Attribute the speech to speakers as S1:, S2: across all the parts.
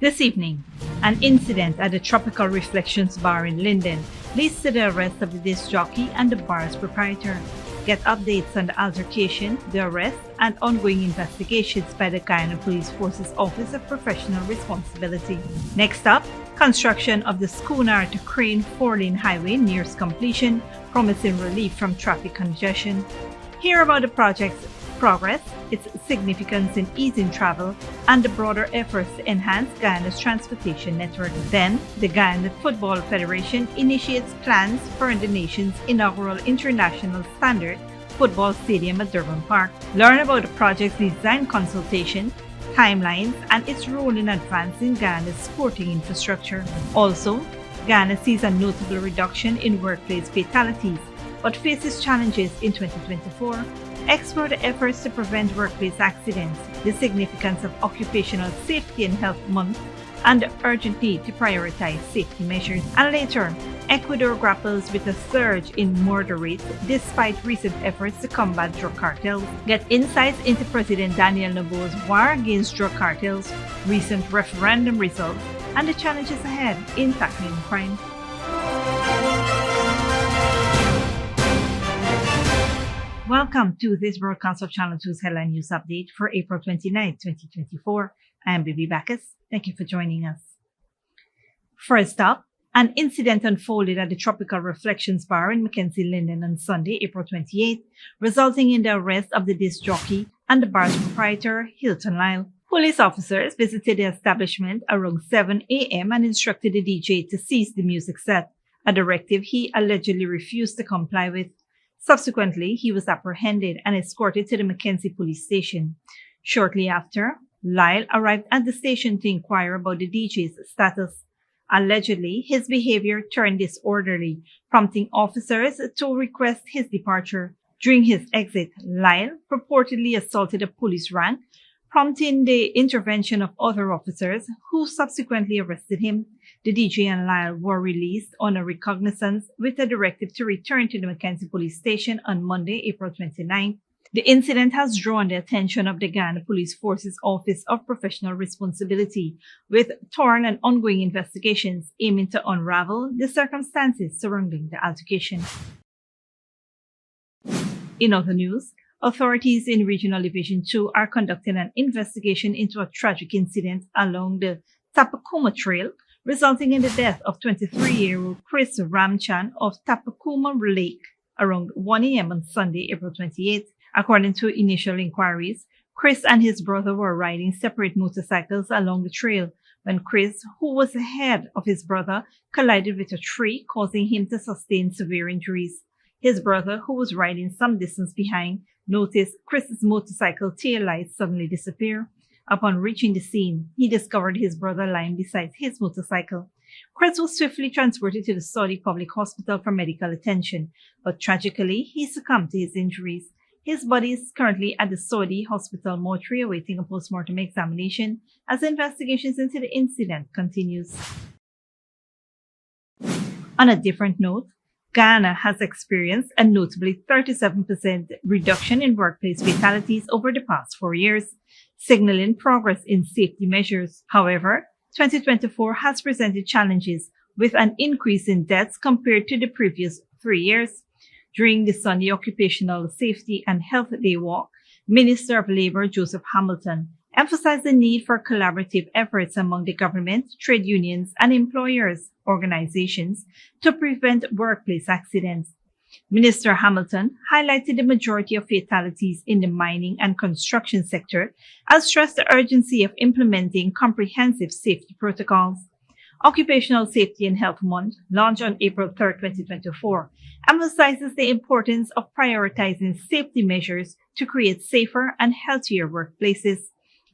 S1: This evening, an incident at the Tropical Reflections Bar in Linden leads to the arrest of the disc jockey and the bar's proprietor. Get updates on the altercation, the arrest, and ongoing investigations by the Guyana Police Force's Office of Professional Responsibility. Next up, construction of the Schooner to Crane 4-lane highway nears completion, promising relief from traffic congestion. Hear about the project's progress, its significance in easing travel, and the broader efforts to enhance Guyana's transportation network. Then, the Guyana Football Federation initiates plans for the nation's inaugural international standard football stadium at Durban Park. Learn about the project's design consultation, timelines, and its role in advancing Guyana's sporting infrastructure. Also, Guyana sees a notable reduction in workplace fatalities, but faces challenges in 2024. Explore the efforts to prevent workplace accidents, the significance of Occupational Safety and Health Month, and the urgent need to prioritize safety measures. And later, Ecuador grapples with a surge in murder rates despite recent efforts to combat drug cartels. Get insights into President Daniel Nobo's war against drug cartels, recent referendum results, and the challenges ahead in tackling crime. Welcome to this broadcast of Channel 2's Headline News Update for April 29, 2024. I am Bibi Bacchus. Thank you for joining us. First up, an incident unfolded at the Tropical Reflections Bar in Mackenzie Linden on Sunday, April 28, resulting in the arrest of the disc jockey and the bar's proprietor, Hilton Lyle. Police officers visited the establishment around 7 a.m. and instructed the DJ to cease the music set, a directive he allegedly refused to comply with. Subsequently, he was apprehended and escorted to the Mackenzie police station. Shortly after, Lyle arrived at the station to inquire about the DJ's status. Allegedly, his behavior turned disorderly, prompting officers to request his departure. During his exit, Lyle purportedly assaulted a police rank, prompting the intervention of other officers who subsequently arrested him. The DJ and Lyle were released on a recognizance with a directive to return to the Mackenzie police station on Monday, April 29. The incident has drawn the attention of the Guyana Police Force's Office of Professional Responsibility, with thorough and ongoing investigations aiming to unravel the circumstances surrounding the altercation. In other news, authorities in Regional Division 2 are conducting an investigation into a tragic incident along the Tapaka Trail, resulting in the death of 23-year-old Chris Ramchan of Tapaka Lake around 1 a.m. on Sunday, April 28. According to initial inquiries, Chris and his brother were riding separate motorcycles along the trail when Chris, who was ahead of his brother, collided with a tree, causing him to sustain severe injuries. His brother, who was riding some distance behind, noticed Chris's motorcycle tail lights suddenly disappear. Upon reaching the scene, he discovered his brother lying beside his motorcycle. Chris was swiftly transported to the Saudi Public Hospital for medical attention, but tragically, he succumbed to his injuries. His body is currently at the Saudi Hospital mortuary awaiting a post-mortem examination as investigations into the incident continues. On a different note, Guyana has experienced a notably 37% reduction in workplace fatalities over the past 4 years, signaling progress in safety measures. However, 2024 has presented challenges with an increase in deaths compared to the previous 3 years. During the Sunday Occupational Safety and Health Day walk, Minister of Labour Joseph Hamilton emphasized the need for collaborative efforts among the government, trade unions, and employers' organizations to prevent workplace accidents. Minister Hamilton highlighted the majority of fatalities in the mining and construction sector, and stressed the urgency of implementing comprehensive safety protocols. Occupational Safety and Health Month, launched on April 3, 2024, emphasizes the importance of prioritizing safety measures to create safer and healthier workplaces.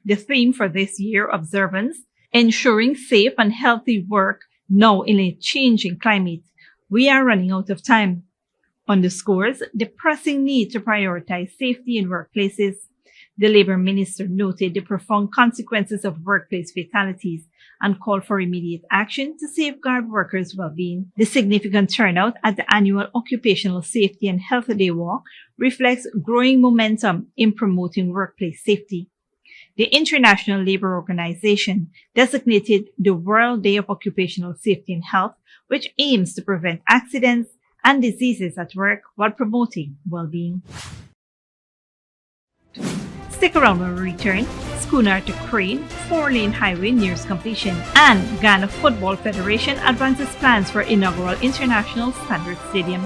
S1: The theme for this year's observance, ensuring safe and healthy work now in a changing climate. We are running out of time, underscores the pressing need to prioritize safety in workplaces. The Labour Minister noted the profound consequences of workplace fatalities and called for immediate action to safeguard workers' well-being. The significant turnout at the annual Occupational Safety and Health Day walk reflects growing momentum in promoting workplace safety. The International Labour Organization designated the World Day of Occupational Safety and Health, which aims to prevent accidents and diseases at work while promoting well-being. Stick around when we return. Schooner to Crane, 4-lane highway nears completion, and Ghana Football Federation advances plans for inaugural International Standard Stadium.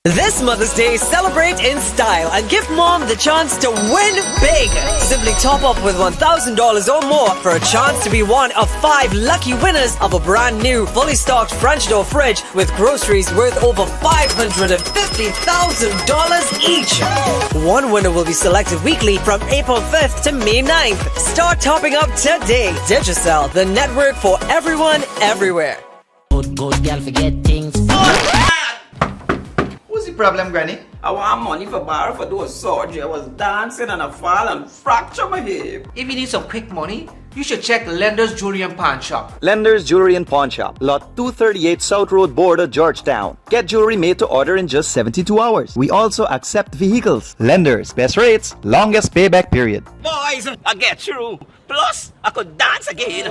S2: This Mother's Day, celebrate in style and give mom the chance to win big. Simply top up with $1,000 or more for a chance to be one of 5 lucky winners of a brand new, fully stocked French door fridge with groceries worth over $550,000 each. One winner will be selected weekly from April 5th to May 9th. Start topping up today. Digicel, the network for everyone, everywhere.
S3: Good girl, forget things.
S4: What's the problem, Granny?
S5: I want money for borrow for those surgery. I was dancing and I fall and fracture my hip.
S6: If you need some quick money, you should check Lender's Jewelry and Pawn Shop.
S7: Lender's Jewelry and Pawn Shop, Lot 238 South Road Border, Georgetown. Get jewelry made to order in just 72 hours. We also accept vehicles. Lender's, best rates, longest payback period.
S5: Boys, I get through. Plus, I could dance again.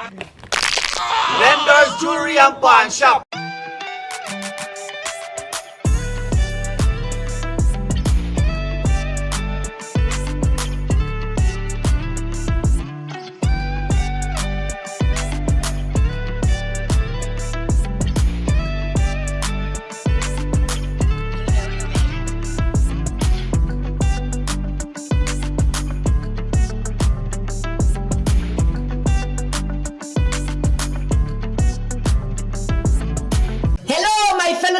S4: Lender's Jewelry and Pawn Shop.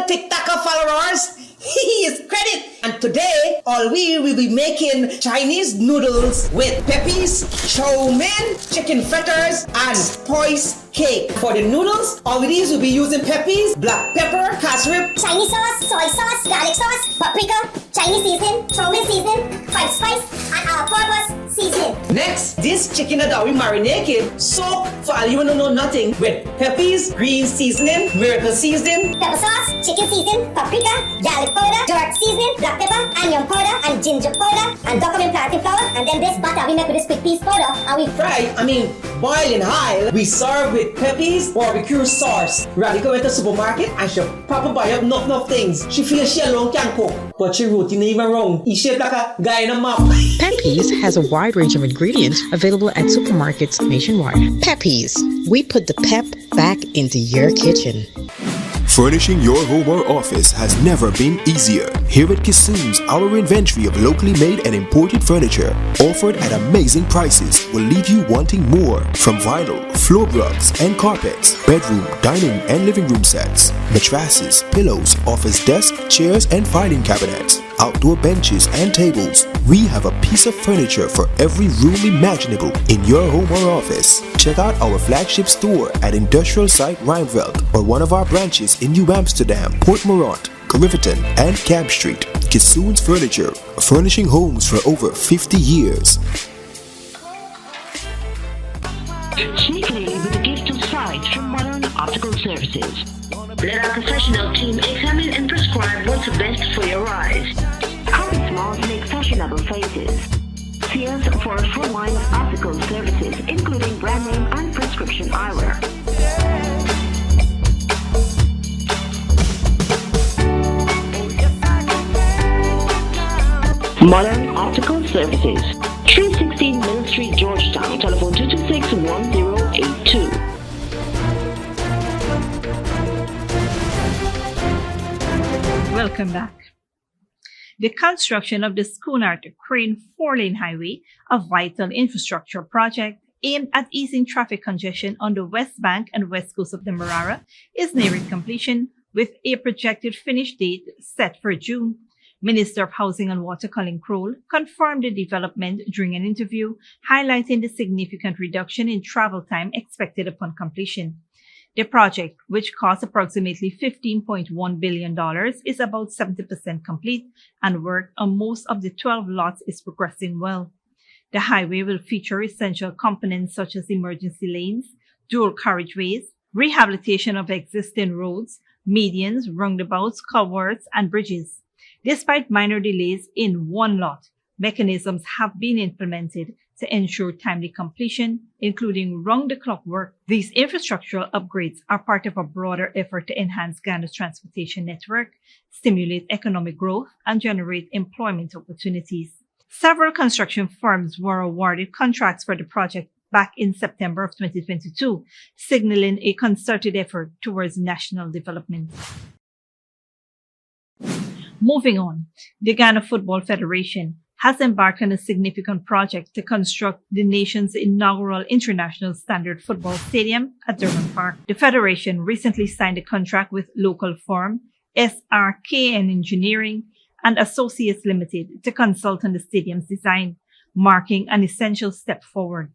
S8: Tapaka followers, here's credit. And today, all we will be making Chinese noodles with peppies, chow mein, chicken fritters, and spice cake. For the noodles, all of these will be using peppies, black pepper, cashew,
S9: Chinese sauce, soy sauce, garlic sauce, paprika, Chinese seasoning, chow mein seasoning, five spice, and all-purpose seasoning.
S8: Next, this chicken that we marinated, soak for all you don't know nothing with peppies, green seasoning, miracle seasoning,
S9: Pepper sauce, chicken seasoning, paprika, garlic powder, dark seasoning, black pepper, onion powder, and ginger powder, and document plantain flour, and then this butter we make with this quick piece powder, and we
S8: boil in high. We serve with peppies, barbecue sauce. Radical went to the supermarket and she probably buy up enough things. She feels she alone can cook, but she routine even wrong. He shaped like a guy in a map.
S10: Peppies has a wide range of ingredients available at supermarkets nationwide. Peppies, we put the pep back into your kitchen.
S11: Furnishing your home or office has never been easier. Here at Kissoon's, our inventory of locally made and imported furniture, offered at amazing prices, will leave you wanting more. From vinyl, floor rugs and carpets, bedroom, dining and living room sets, mattresses, pillows, office desk, chairs and filing cabinets, outdoor benches and tables. We have a piece of furniture for every room imaginable in your home or office. Check out our flagship store at Industrial Site Rijnveld or one of our branches in New Amsterdam, Port Morant, Riverton and Camp Street. Kissoon's Furniture, furnishing homes for over 50 years.
S12: Sneakily with a gift of sight from Modern Optical Services. Let our professional team examine and prescribe what's best for your eyes. Our smiles make fashionable faces. See us for a full line of optical services, including brand name and prescription eyewear. Modern Optical Services, 316 Mill Street, Georgetown. Telephone 226-1082.
S1: Welcome back. The construction of the Schooner to Crane 4-lane highway, a vital infrastructure project aimed at easing traffic congestion on the west bank and west coast of the Marara, is nearing completion with a projected finish date set for June. Minister of Housing and Water Colin Crowell confirmed the development during an interview, highlighting the significant reduction in travel time expected upon completion. The project, which cost approximately $15.1 billion, is about 70% complete, and work on most of the 12 lots is progressing well. The highway will feature essential components such as emergency lanes, dual carriageways, rehabilitation of existing roads, medians, roundabouts, culverts, and bridges. Despite minor delays in one lot, mechanisms have been implemented to ensure timely completion, including round-the-clock work. These infrastructural upgrades are part of a broader effort to enhance Ghana's transportation network, stimulate economic growth, and generate employment opportunities. Several construction firms were awarded contracts for the project back in September of 2022, signaling a concerted effort towards national development. Moving on, the Ghana Football Federation has embarked on a significant project to construct the nation's inaugural international standard football stadium at Durban Park. The Federation recently signed a contract with local firm SKar Engineering and Associates Limited to consult on the stadium's design, marking an essential step forward.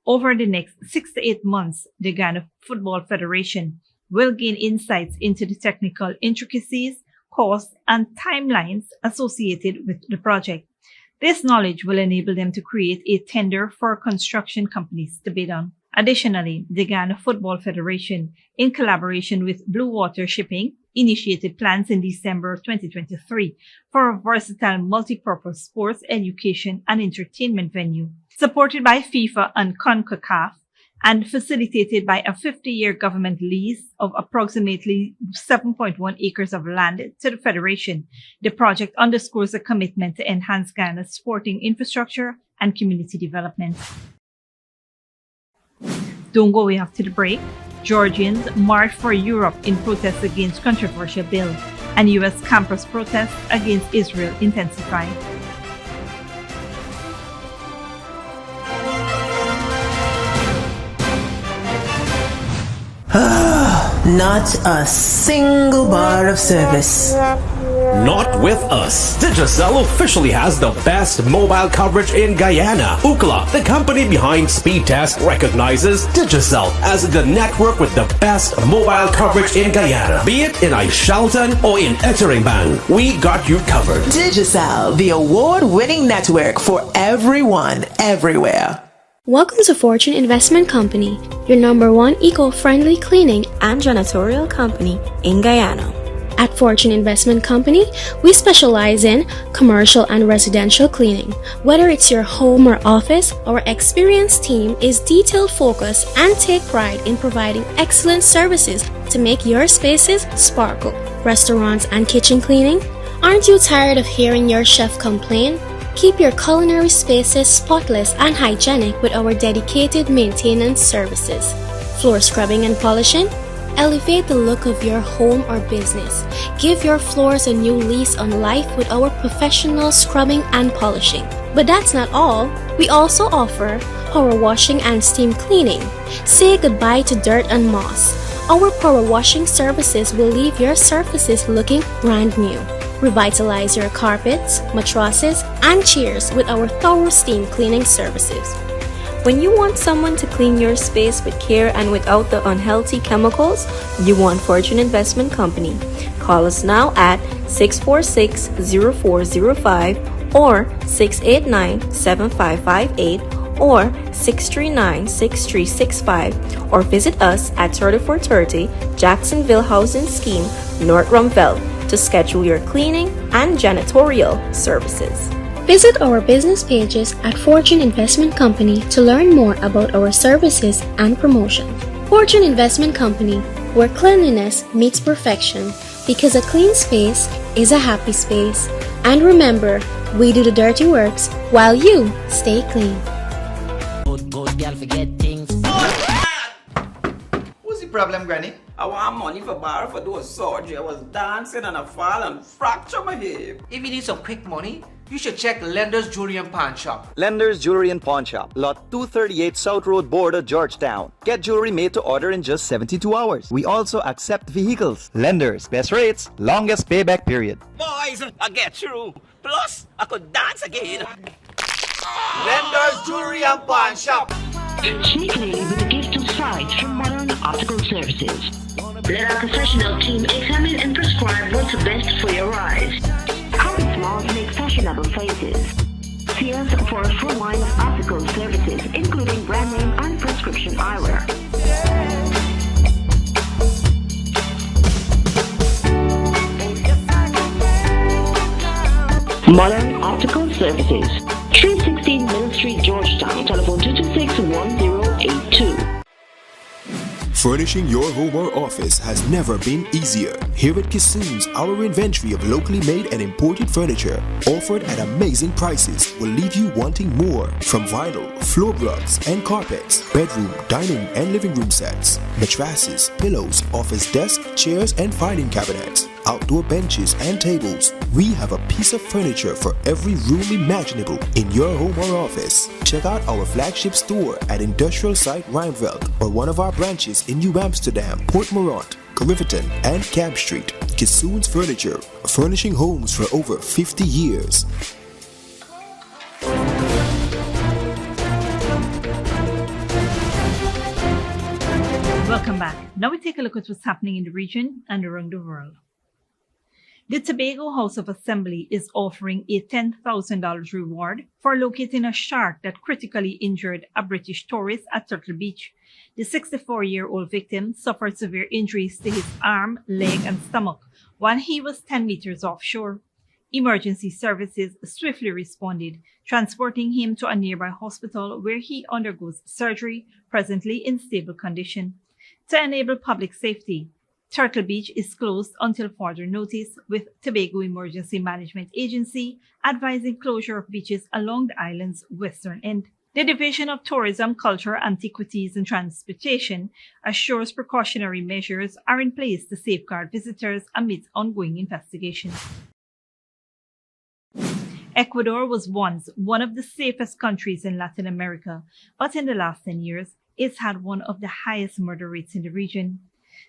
S1: Over the next 6 to 8 months, the Ghana Football Federation will gain insights into the technical intricacies, costs, and timelines associated with the project. This knowledge will enable them to create a tender for construction companies to bid on. Additionally, the Ghana Football Federation, in collaboration with Blue Water Shipping, initiated plans in December of 2023 for a versatile multi-purpose sports, education, and entertainment venue. Supported by FIFA and CONCACAF and facilitated by a 50-year government lease of approximately 7.1 acres of land to the Federation, the project underscores a commitment to enhance Ghana's sporting infrastructure and community development. Don't go away after the break. Georgians march for Europe in protest against controversial bill, and U.S. campus protests against Israel intensify.
S13: Not a single bar of service.
S14: Not with us. Digicel officially has the best mobile coverage in Guyana. Ookla, the company behind Speedtest, recognizes Digicel as the network with the best mobile coverage in Guyana. Be it in Aishalton or in Etteringban, we got you covered.
S13: Digicel, the award-winning network for everyone, everywhere.
S15: Welcome to Fortune Investment Company, your #1 eco-friendly cleaning and janitorial company in Guyana. At Fortune Investment Company, we specialize in commercial and residential cleaning. Whether it's your home or office, our experienced team is detail-focused and take pride in providing excellent services to make your spaces sparkle. Restaurants and kitchen cleaning? Aren't you tired of hearing your chef complain? Keep your culinary spaces spotless and hygienic with our dedicated maintenance services. Floor scrubbing and polishing? Elevate the look of your home or business. Give your floors a new lease on life with our professional scrubbing and polishing. But that's not all. We also offer power washing and steam cleaning. Say goodbye to dirt and moss. Our power washing services will leave your surfaces looking brand new. Revitalize your carpets, mattresses, and chairs with our thorough steam cleaning services. When you want someone to clean your space with care and without the unhealthy chemicals, you want Fortune Investment Company. Call us now at 646-0405 or 689-7558 or 639-6365 or visit us at 3430 Jacksonville Housing Scheme, North Rumville, to schedule your cleaning and janitorial services. Visit our business pages at Fortune Investment Company to learn more about our services and promotion. Fortune Investment Company, where cleanliness meets perfection, because a clean space is a happy space. And remember, we do the dirty works while you stay clean.
S3: Good girl forget things.
S4: What's the problem, Granny?
S5: I want money for borrow for those surgery. I was dancing and I fall and fracture my hip.
S6: If you need some quick money, you should check Lender's Jewelry and Pawn Shop.
S7: Lender's Jewelry and Pawn Shop, lot 238 South Road Border, Georgetown. Get jewelry made to order in just 72 hours. We also accept vehicles. Lender's, best rates, longest payback period.
S4: Boys, I get through. Plus, I could dance again. Lender's Jewelry and Pawn Shop.
S12: Sneakily with a gift of sight from Modern Optical Services. Let our professional team examine and prescribe what's best for your eyes. Our smiles make fashionable faces. See us for a full line of optical services, including brand name and prescription eyewear. Modern Optical Services, 316 Middle Street, Georgetown. Telephone 226-1082.
S11: Furnishing your home or office has never been easier. Here at Kissoon's, our inventory of locally made and imported furniture, offered at amazing prices, will leave you wanting more. From vinyl, floor rugs and carpets, bedroom, dining and living room sets, mattresses, pillows, office desk, chairs and filing cabinets, outdoor benches and tables. We have a piece of furniture for every room imaginable in your home or office. Check out our flagship store at Industrial Site Rijnveld or one of our branches in New Amsterdam, Port Morant, Riverton and Camp Street. Kissoon's Furniture, furnishing homes for over 50 years.
S1: Welcome back. Now we take a look at what's happening in the region and around the world. The Tobago House of Assembly is offering a $10,000 reward for locating a shark that critically injured a British tourist at Turtle Beach. The 64-year-old victim suffered severe injuries to his arm, leg, and stomach while he was 10 meters offshore. Emergency services swiftly responded, transporting him to a nearby hospital where he undergoes surgery, presently in stable condition. To enable public safety, Turtle Beach is closed until further notice, with Tobago Emergency Management Agency advising closure of beaches along the island's western end. The Division of Tourism, Culture, Antiquities and Transportation assures precautionary measures are in place to safeguard visitors amidst ongoing investigations. Ecuador was once one of the safest countries in Latin America, but in the last 10 years, it's had one of the highest murder rates in the region.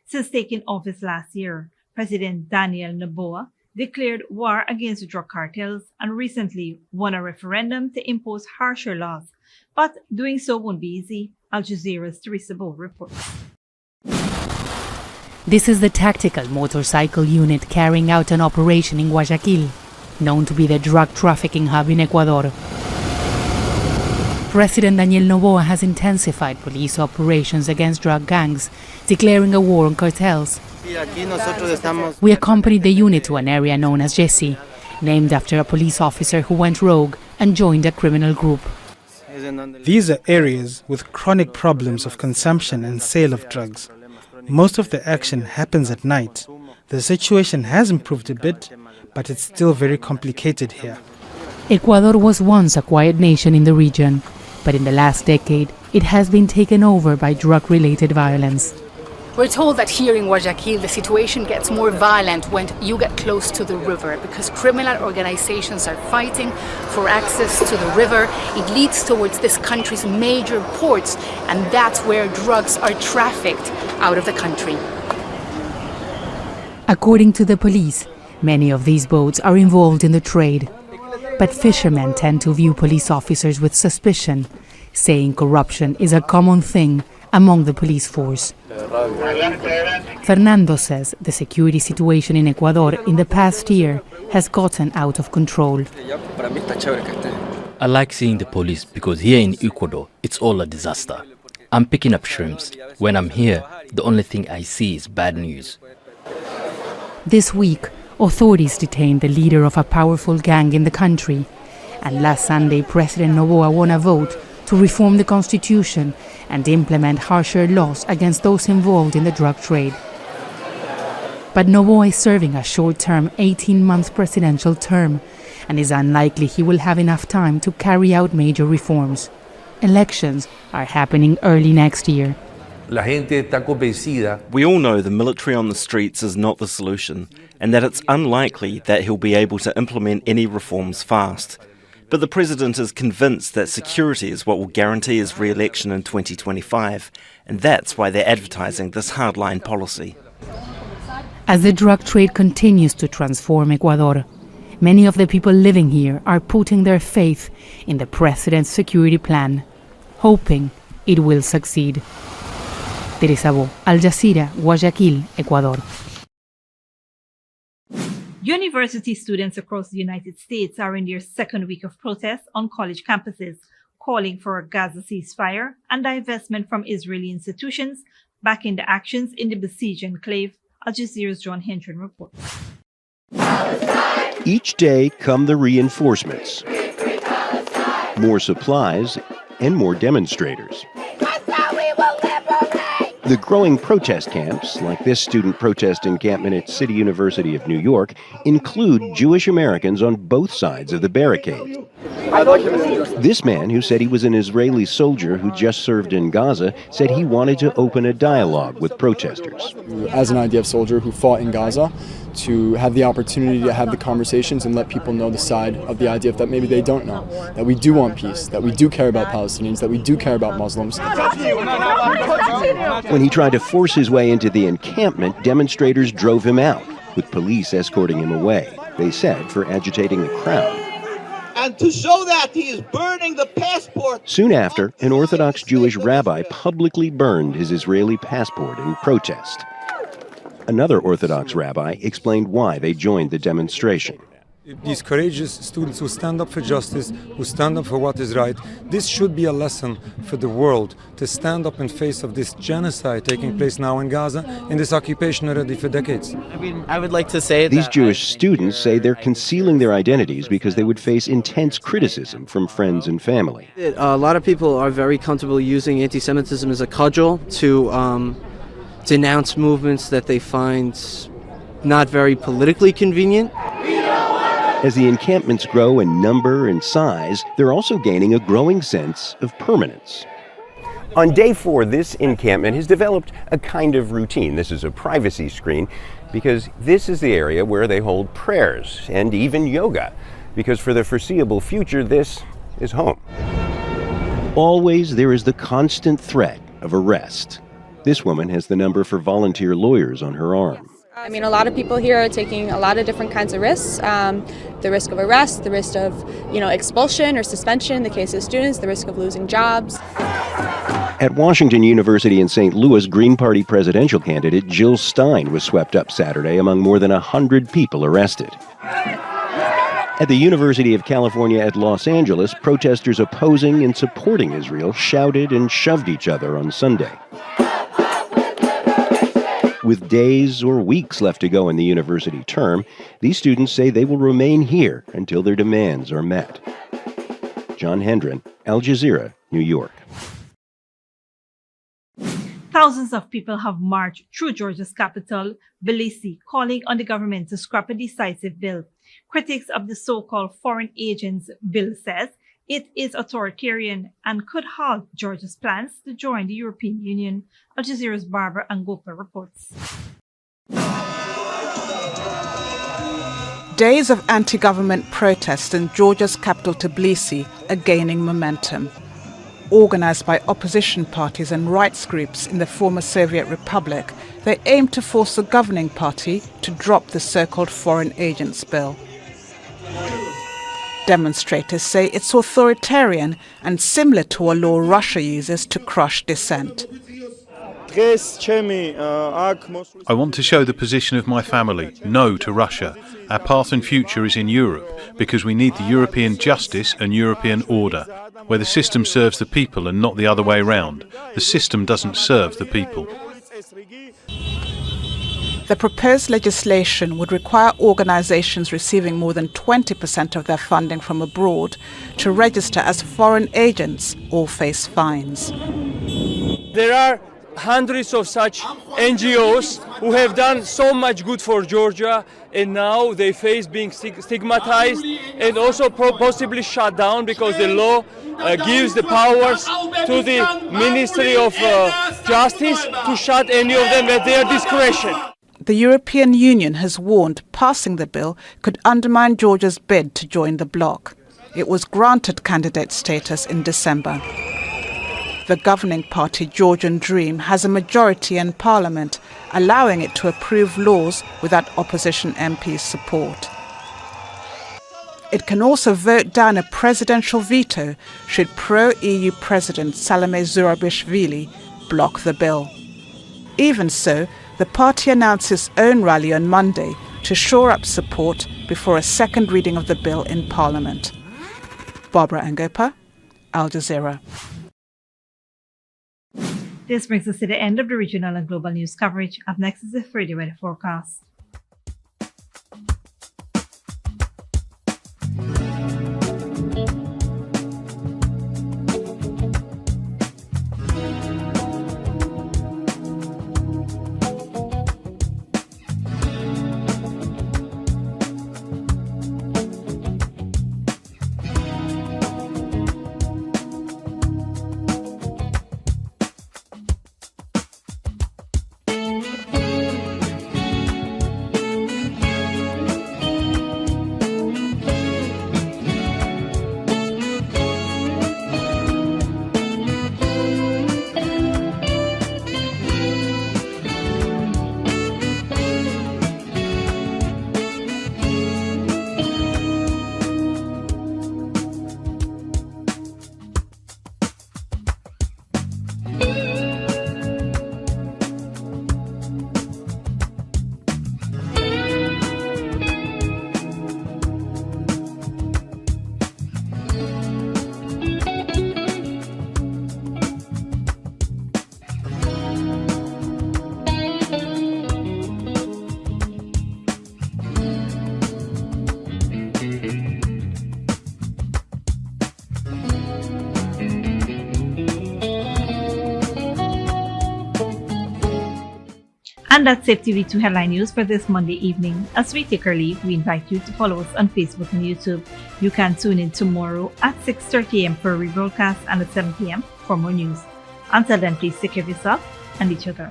S1: Since taking office last year, President Daniel Noboa declared war against drug cartels and recently won a referendum to impose harsher laws. But doing so won't be easy. Al Jazeera's Teresa Bo reports.
S16: This is the tactical motorcycle unit carrying out an operation in Guayaquil, known to be the drug trafficking hub in Ecuador. President Daniel Noboa has intensified police operations against drug gangs, declaring a war on cartels. We accompanied the unit to an area known as Jesse, named after a police officer who went rogue and joined a criminal group.
S17: These are areas with chronic problems of consumption and sale of drugs. Most of the action happens at night. The situation has improved a bit, but it's still very complicated here.
S16: Ecuador was once a quiet nation in the region, but in the last decade, it has been taken over by drug-related violence.
S18: We're told that here in Guayaquil, the situation gets more violent when you get close to the river because criminal organizations are fighting for access to the river. It leads towards this country's major ports, and that's where drugs are trafficked out of the country.
S16: According to the police, many of these boats are involved in the trade. But fishermen tend to view police officers with suspicion, saying corruption is a common thing among the police force. Fernando says the security situation in Ecuador in the past year has gotten out of control.
S19: I like seeing the police because here in Ecuador, it's all a disaster. I'm picking up shrimps. When I'm here, the only thing I see is bad news.
S16: This week, authorities detained the leader of a powerful gang in the country. And last Sunday, President Noboa won a vote to reform the constitution and implement harsher laws against those involved in the drug trade. But Noboa is serving a short-term 18-month presidential term, and is unlikely he will have enough time to carry out major reforms. Elections are happening early next year.
S20: La gente está convencida.
S21: We all know the military on the streets is not the solution, and that it's unlikely that he'll be able to implement any reforms fast. But the president is convinced that security is what will guarantee his re-election in 2025, and that's why they're advertising this hardline policy.
S16: As the drug trade continues to transform Ecuador, many of the people living here are putting their faith in the president's security plan, hoping it will succeed. Teresa Bo, Al Jazeera, Guayaquil, Ecuador.
S1: University students across the United States are in their second week of protests on college campuses, calling for a Gaza ceasefire and divestment from Israeli institutions, backing the actions in the besieged enclave. Al Jazeera's John Hendren reports.
S22: Each day come the reinforcements, more supplies, and more demonstrators. The growing protest camps, like this student protest encampment at City University of New York, include Jewish Americans on both sides of the barricade. This man, who said he was an Israeli soldier who just served in Gaza, said he wanted to open a dialogue with protesters.
S23: As an IDF soldier who fought in Gaza, to have the opportunity to have the conversations and let people know the side of the IDF that maybe they don't know, that we do want peace, that we do care about Palestinians, that we do care about Muslims.
S22: When he tried to force his way into the encampment, demonstrators drove him out, with police escorting him away, they said, for agitating the crowd.
S4: And to show that, he is burning the passport.
S22: Soon after, an Orthodox Jewish rabbi publicly burned his Israeli passport in protest. Another Orthodox rabbi explained why they joined the demonstration.
S24: These courageous students who stand up for justice, who stand up for what is right, this should be a lesson for the world to stand up in face of this genocide taking place now in Gaza, in this occupation already for decades.
S25: I would like to say
S22: These Jewish students say they're concealing their identities because they would face intense criticism from friends and family.
S25: A lot of people are very comfortable using anti-Semitism as a cudgel to denounce movements that they find not very politically convenient.
S22: As the encampments grow in number and size, they're also gaining a growing sense of permanence. On day 4, this encampment has developed a kind of routine. This is a privacy screen because this is the area where they hold prayers and even yoga, because for the foreseeable future, this is home. Always there is the constant threat of arrest. This woman has the number for volunteer lawyers on her arm.
S26: I mean, a lot of people here are taking a lot of different kinds of risks. The risk of arrest, the risk of, expulsion or suspension in the case of students, the risk of losing jobs.
S22: At Washington University in St. Louis, Green Party presidential candidate Jill Stein was swept up Saturday among more than 100 people arrested. At the University of California at Los Angeles, protesters opposing and supporting Israel shouted and shoved each other on Sunday. With days or weeks left to go in the university term, these students say they will remain here until their demands are met. John Hendren, Al Jazeera, New York.
S1: Thousands of people have marched through Georgia's capital, Tbilisi, calling on the government to scrap a decisive bill. Critics of the so-called foreign agents bill says it is authoritarian and could halt Georgia's plans to join the European Union. Al Jazeera's Barbara Angopa reports.
S27: Days of anti-government protests in Georgia's capital Tbilisi are gaining momentum. Organized by opposition parties and rights groups in the former Soviet Republic, they aim to force the governing party to drop the so-called foreign agents bill. Demonstrators say it's authoritarian and similar to a law Russia uses to crush dissent.
S28: I want to show the position of my family, no to Russia. Our path and future is in Europe because we need the European justice and European order, where the system serves the people and not the other way around. The system doesn't serve the people.
S27: The proposed legislation would require organizations receiving more than 20% of their funding from abroad to register as foreign agents or face fines.
S29: There are
S2: hundreds of such NGOs who have done so much good for Georgia, and now they face being stigmatized and also possibly shut down because the law gives the powers to the Ministry of Justice to shut any of them at their discretion.
S27: The European Union has warned passing the bill could undermine Georgia's bid to join the bloc. It was granted candidate status in December. The governing party Georgian Dream has a majority in parliament, allowing it to approve laws without opposition MPs' support. It can also vote down a presidential veto should pro-EU President Salome Zurabishvili block the bill. Even so, the party announced its own rally on Monday to shore up support before a second reading of the bill in Parliament. Barbara Angopa, Al Jazeera.
S1: This brings us to the end of the regional and global news coverage. Up next is the Friday weather forecast. And that's Safe TV2 headline news for this Monday evening. As we take our leave, we invite you to follow us on Facebook and YouTube. You can tune in tomorrow at 6:30 a.m. for a rebroadcast and at 7 p.m. for more news. Until then, please take care of yourself and each other.